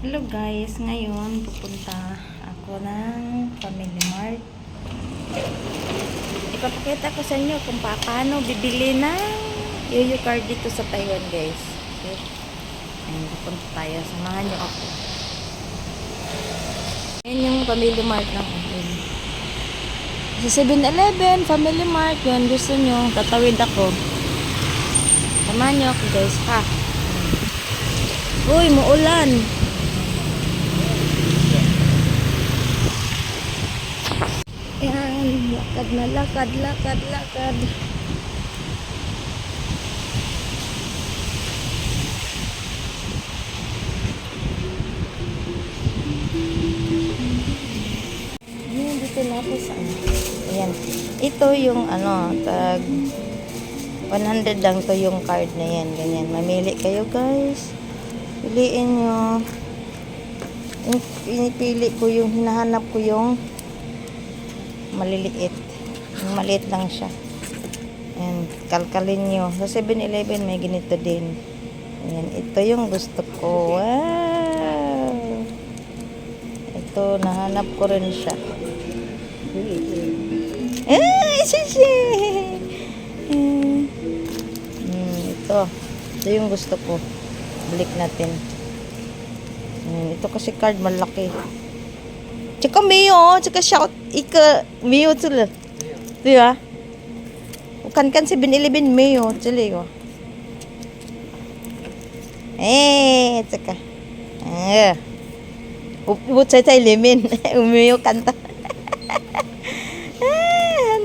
Hello guys, ngayon pupunta ako ng Family Mart. Ipapakita ko sa inyo kung paano bibili ng YOYO card dito sa Taiwan guys. Okay? Ayun, pupunta tayo. Samahan niyo ako. Ayan yung Family Mart ng akin. Sa 7-Eleven, Family Mart, yun gusto nyo, tatawid ako. Samahan niyo ako guys, ha? Uy, muulan. Ayan, lakad na lakad. Ayan, dito na ako sa ayan. Ito yung tag 100 lang to yung card na yan. Ganyan, mamili kayo guys. Piliin nyo. Pinipili ko yung hinahanap ko yung maliliit. Yung maliit lang siya. Ayan, kalkalin nyo. Sa 7-Eleven may ganito din. Ayan, ito yung gusto ko. Wow! Ito, nahanap ko rin siya. Ay, sisi! Ito. Ito yung gusto ko. Balik natin. Ito kasi card malaki. Tsaka mayo, tsaka shout, mayo tula. Diba? Bukan 7-Eleven mayo, tula yo. Tsaka. Ubut saya lemon, mayo kanta.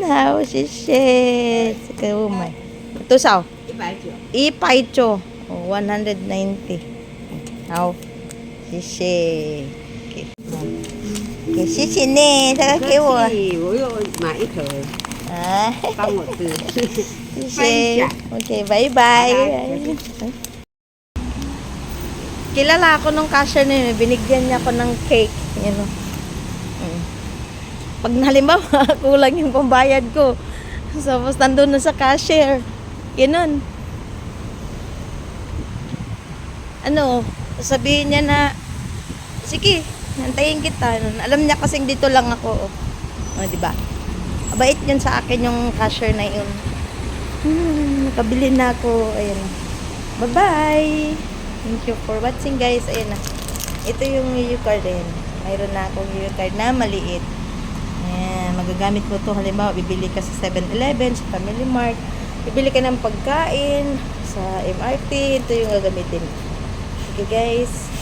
How she shit. Tsaka umay. Ito sao? Ipaicho. 190. How? She. Okay, 谢谢呢，这个给我。我又买一盒，帮我吃。谢谢。Okay, bye-bye. Kilala ako nung cashier na yun. Binigyan niya ako ng cake. Yan o. Pag halimbawa, kulang yung pambayad ko. Tapos nandun na sa cashier. Ganun. Sabihin niya na, sige, nantayin kita. Alam niya kasing dito lang ako. Diba? Abait yun sa akin yung cashier na yun. Nakabili na ako. Ayan. Bye-bye. Thank you for watching guys. Ayan na. Ito yung YOYO card. Ayan. Mayroon na akong YOYO card na maliit. Ayan. Magagamit mo to. Halimbawa, bibili ka sa 7-Eleven, sa Family Mart. Bibili ka ng pagkain sa MRT. Ito yung gagamitin. Okay guys.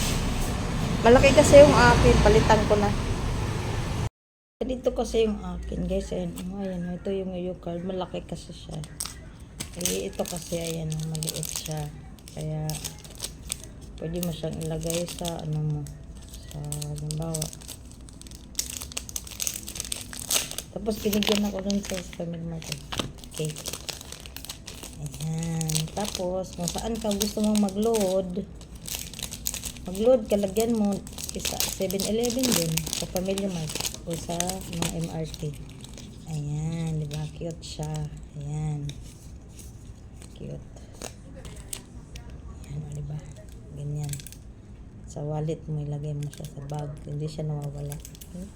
Malaki kasi yung akin. Palitan ko na. Dito kasi yung akin guys. Ayan. Ayan. Ito yung YOYO card. Malaki kasi siya. Ito kasi ayan. Maliit siya. Kaya pwede mo siyang ilagay sa sa halimbawa. Tapos binigyan ako dun sa Family Mart. Okay. Ayan. Tapos kung saan ka gusto mong mag-load, kalagyan mo sa 7-Eleven din, sa Family Mart o sa mga MRT. Ayan, diba? Cute siya. Ayan. Cute. Ayan, diba? Ganyan. Sa wallet mo, ilagay mo siya sa bag. Hindi siya nawawala. Okay?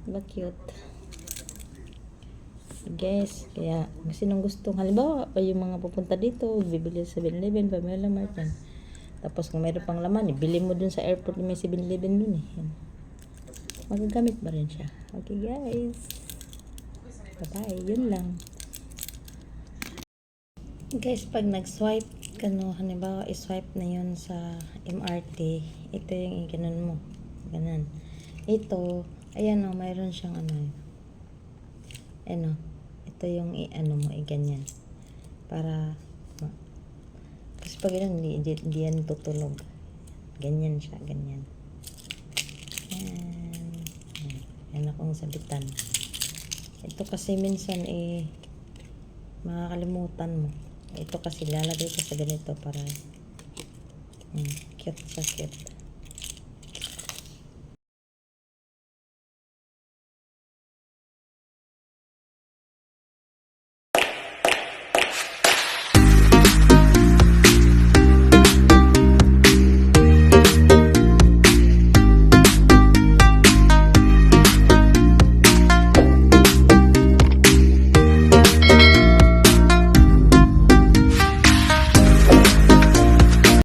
Diba cute? Guys, kaya sinong gustong halimbawa pa yung mga pupunta dito, bibili sa 7-Eleven, Family Mart yan. Tapos kung mayroon pang laman, bili mo dun sa airport, may 7-Eleven dun yan. Magagamit ba rin siya? Okay guys. Bye-bye. Yun lang. Guys, pag nag-swipe ka halimbawa, i-swipe na yun sa MRT, ito yung i-ganon mo. Ganon. Ito, ayan mayroon siyang ito yung mo, i-ganyan. Para kasi pag hindi yan tutulog. Ganyan siya, ganyan. Yan akong sabitan. Ito kasi minsan makakalimutan mo. Ito kasi lalagay ko sa ganito para cute siya, cute.